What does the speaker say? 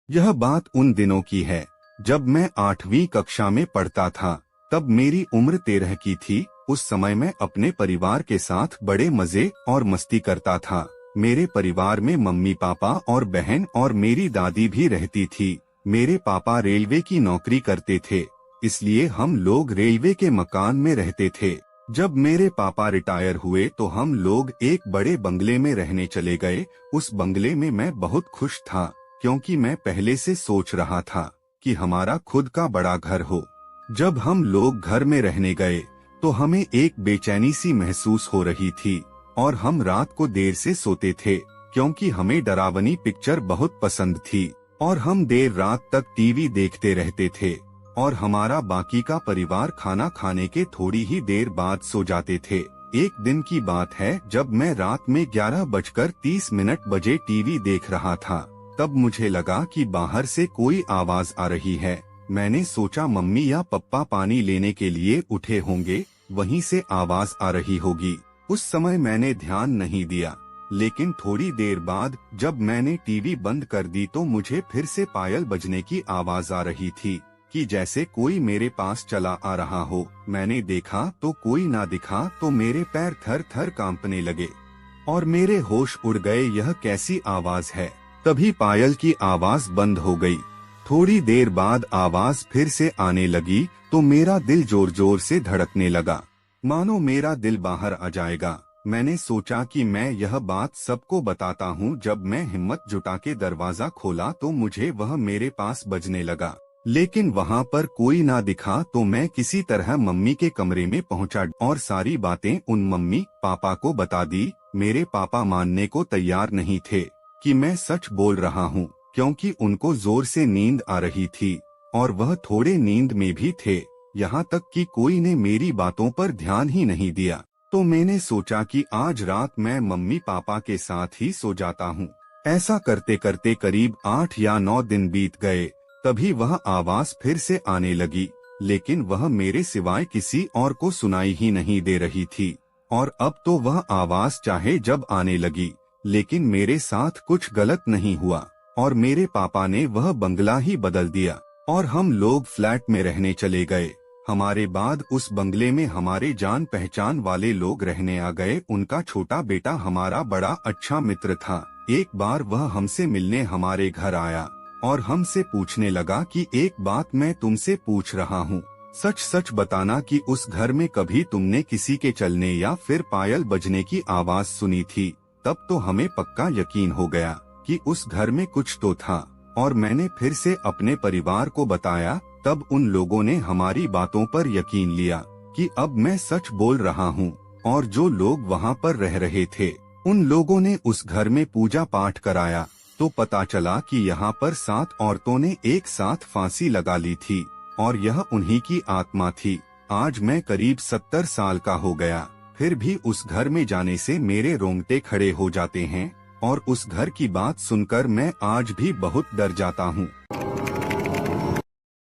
यह बात उन दिनों की है जब मैं 8वीं कक्षा में पढ़ता था। तब मेरी उम्र 13 की थी। उस समय मैं अपने परिवार के साथ बड़े मजे और मस्ती करता था। मेरे परिवार में मम्मी पापा और बहन और मेरी दादी भी रहती थी। मेरे पापा रेलवे की नौकरी करते थे, इसलिए हम लोग रेलवे के मकान में रहते थे। जब मेरे पापा रिटायर हुए तो हम लोग एक बड़े बंगले में रहने चले गए। उस बंगले में मैं बहुत खुश था, क्योंकि मैं पहले से सोच रहा था कि हमारा खुद का बड़ा घर हो। जब हम लोग घर में रहने गए तो हमें एक बेचैनी सी महसूस हो रही थी और हम रात को देर से सोते थे, क्योंकि हमें डरावनी पिक्चर बहुत पसंद थी और हम देर रात तक टीवी देखते रहते थे। और हमारा बाकी का परिवार खाना खाने के थोड़ी ही देर बाद सो जाते थे। एक दिन की बात है, जब मैं रात में 11:30 बजे टीवी देख रहा था, तब मुझे लगा कि बाहर से कोई आवाज आ रही है। मैंने सोचा मम्मी या पापा पानी लेने के लिए उठे होंगे, वहीं से आवाज आ रही होगी। उस समय मैंने ध्यान नहीं दिया, लेकिन थोड़ी देर बाद जब मैंने टीवी बंद कर दी तो मुझे फिर से पायल बजने की आवाज आ रही थी, कि जैसे कोई मेरे पास चला आ रहा हो। मैंने देखा तो कोई ना दिखा तो मेरे पैर थर थर कांपने लगे और मेरे होश उड़ गए। यह कैसी आवाज है? तभी पायल की आवाज बंद हो गई। थोड़ी देर बाद आवाज फिर से आने लगी तो मेरा दिल जोर जोर से धड़कने लगा, मानो मेरा दिल बाहर आ जाएगा। मैंने सोचा कि मैं यह बात सबको बताता हूँ। जब मैं हिम्मत जुटा के दरवाजा खोला तो मुझे वह मेरे पास बजने लगा, लेकिन वहाँ पर कोई ना दिखा। तो मैं किसी तरह मम्मी के कमरे में पहुँचा और सारी बातें उन मम्मी पापा को बता दी। मेरे पापा मानने को तैयार नहीं थे कि मैं सच बोल रहा हूँ, क्योंकि उनको जोर से नींद आ रही थी और वह थोड़े नींद में भी थे। यहाँ तक कि कोई ने मेरी बातों पर ध्यान ही नहीं दिया। तो मैंने सोचा कि आज रात मैं मम्मी पापा के साथ ही सो जाता हूँ। ऐसा करते करते करीब 8 या 9 दिन बीत गए। तभी वह आवाज फिर से आने लगी, लेकिन वह मेरे सिवाय किसी और को सुनाई ही नहीं दे रही थी। और अब तो वह आवाज चाहे जब आने लगी, लेकिन मेरे साथ कुछ गलत नहीं हुआ और मेरे पापा ने वह बंगला ही बदल दिया और हम लोग फ्लैट में रहने चले गए। हमारे बाद उस बंगले में हमारे जान पहचान वाले लोग रहने आ गए। उनका छोटा बेटा हमारा बड़ा अच्छा मित्र था। एक बार वह हमसे मिलने हमारे घर आया और हमसे पूछने लगा कि एक बात मैं तुमसे पूछ रहा हूँ, सच सच बताना कि उस घर में कभी तुमने किसी के चलने या फिर पायल बजने की आवाज सुनी थी। तब तो हमें पक्का यकीन हो गया कि उस घर में कुछ तो था और मैंने फिर से अपने परिवार को बताया। तब उन लोगों ने हमारी बातों पर यकीन लिया कि अब मैं सच बोल रहा हूँ। और जो लोग वहाँ पर रह रहे थे, उन लोगों ने उस घर में पूजा पाठ कराया तो पता चला कि यहाँ पर 7 औरतों ने एक साथ फांसी लगा ली थी और यह उन्हीं की आत्मा थी। आज मैं करीब 70 साल का हो गया, फिर भी उस घर में जाने से मेरे रोंगटे खड़े हो जाते हैं और उस घर की बात सुनकर मैं आज भी बहुत डर जाता हूँ।